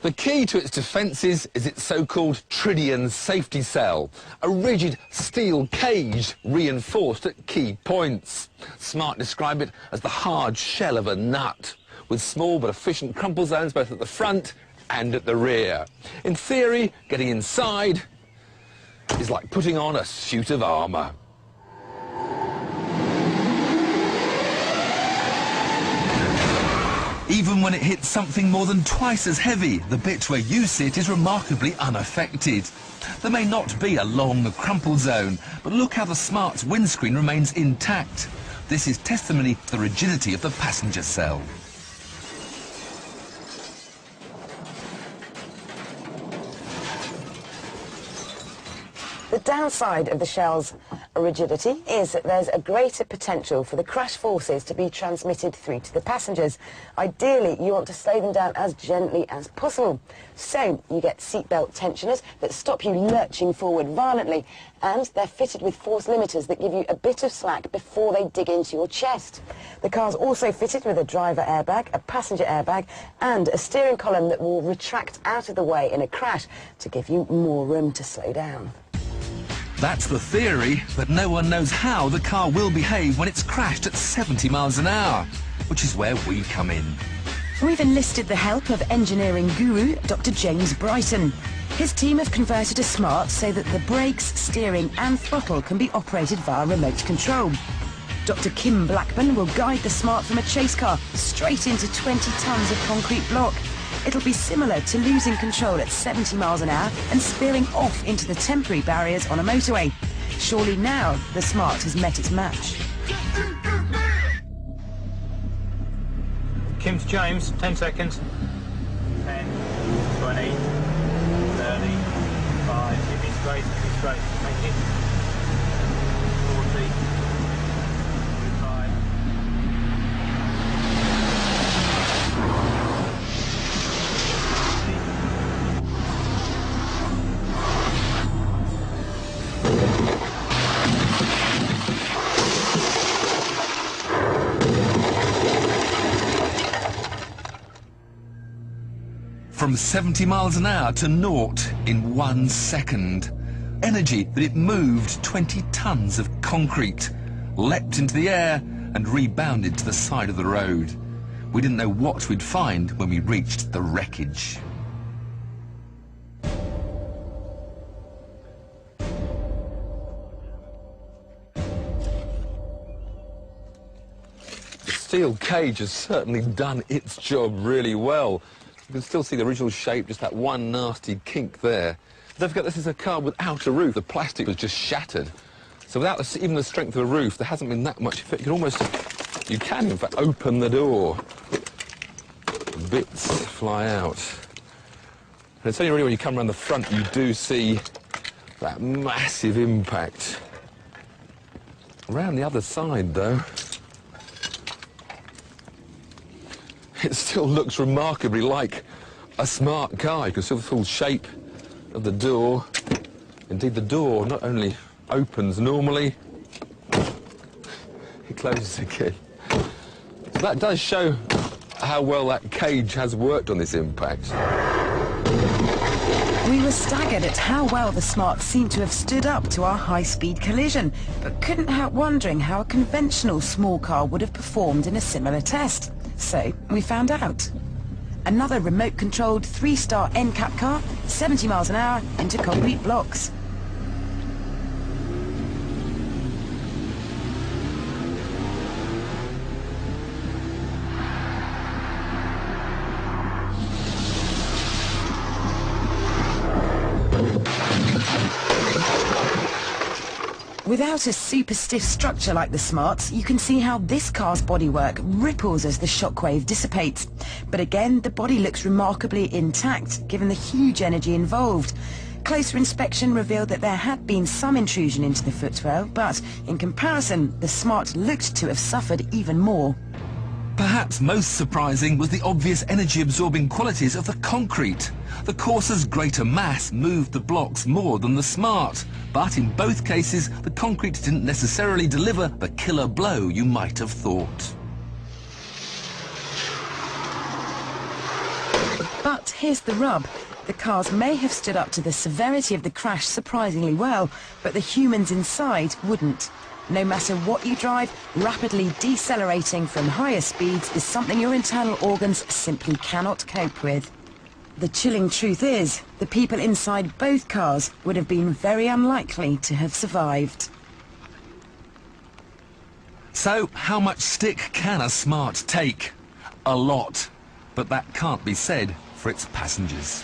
The key to its defences is its so-called Tritium safety cell, a rigid steel cage reinforced at key points. Smart describe it as the hard shell of a nut, with small but efficient crumple zones both at the front and at the rear. In theory, getting inside is like putting on a suit of armour. Even when it hits something more than twice as heavy, the bit where you sit is remarkably unaffected. There may not be a long crumple zone, but look how the Smart's windscreen remains intact. This is testimony to the rigidity of the passenger cell. The downside of the shell's rigidity is that there's a greater potential for the crash forces to be transmitted through to the passengers. Ideally, you want to slow them down as gently as possible. So you get seatbelt tensioners that stop you lurching forward violently, and they're fitted with force limiters that give you a bit of slack before they dig into your chest. The car's also fitted with a driver airbag, a passenger airbag, and a steering column that will retract out of the way in a crash to give you more room to slow down. That's the theory, but no one knows how the car will behave when it's crashed at 70 miles an hour, which is where we come in. We've enlisted the help of engineering guru Dr. James Brighton. His team have converted a Smart so that the brakes, steering and throttle can be operated via remote control. Dr. Kim Blackburn will guide the Smart from a chase car straight into 20 tonnes of concrete block. It'll be similar to losing control at 70 miles an hour and spearing off into the temporary barriers on a motorway. Surely now the Smart has met its match. Kim to James, 10 seconds. 10, 20, 30, 5, keep it straight, thank you. 40, 45. From 70 miles an hour to naught in 1 second. Energy that it moved 20 tonnes of concrete, leapt into the air and rebounded to the side of the road. We didn't know what we'd find when we reached the wreckage. The steel cage has certainly done its job really well. You can still see the original shape, just that one nasty kink there. Don't forget, this is a car without a roof. The plastic was just shattered. So without even the strength of a roof, there hasn't been that much effect. You can in fact open the door. Bits fly out. And it's only really when you come around the front you do see that massive impact. Around the other side, though, it still looks remarkably like a Smart car. You can see the full shape of the door. Indeed, the door not only opens normally, it closes again. So that does show how well that cage has worked on this impact. We were staggered at how well the Smart seemed to have stood up to our high-speed collision, but couldn't help wondering how a conventional small car would have performed in a similar test. So we found out. Another remote-controlled 3-star NCAP car, 70 miles an hour, into concrete blocks. Without a super stiff structure like the Smart, you can see how this car's bodywork ripples as the shockwave dissipates. But again, the body looks remarkably intact, given the huge energy involved. Closer inspection revealed that there had been some intrusion into the footwell, but in comparison, the Smart looked to have suffered even more. Perhaps most surprising was the obvious energy-absorbing qualities of the concrete. The Corsa's greater mass moved the blocks more than the Smart, but in both cases, the concrete didn't necessarily deliver the killer blow you might have thought. But But here's the rub. The cars may have stood up to the severity of the crash surprisingly well, but the humans inside wouldn't. No matter what you drive, rapidly decelerating from higher speeds is something your internal organs simply cannot cope with. The chilling truth is, the people inside both cars would have been very unlikely to have survived. So, how much stick can a Smart take? A lot. But that can't be said for its passengers.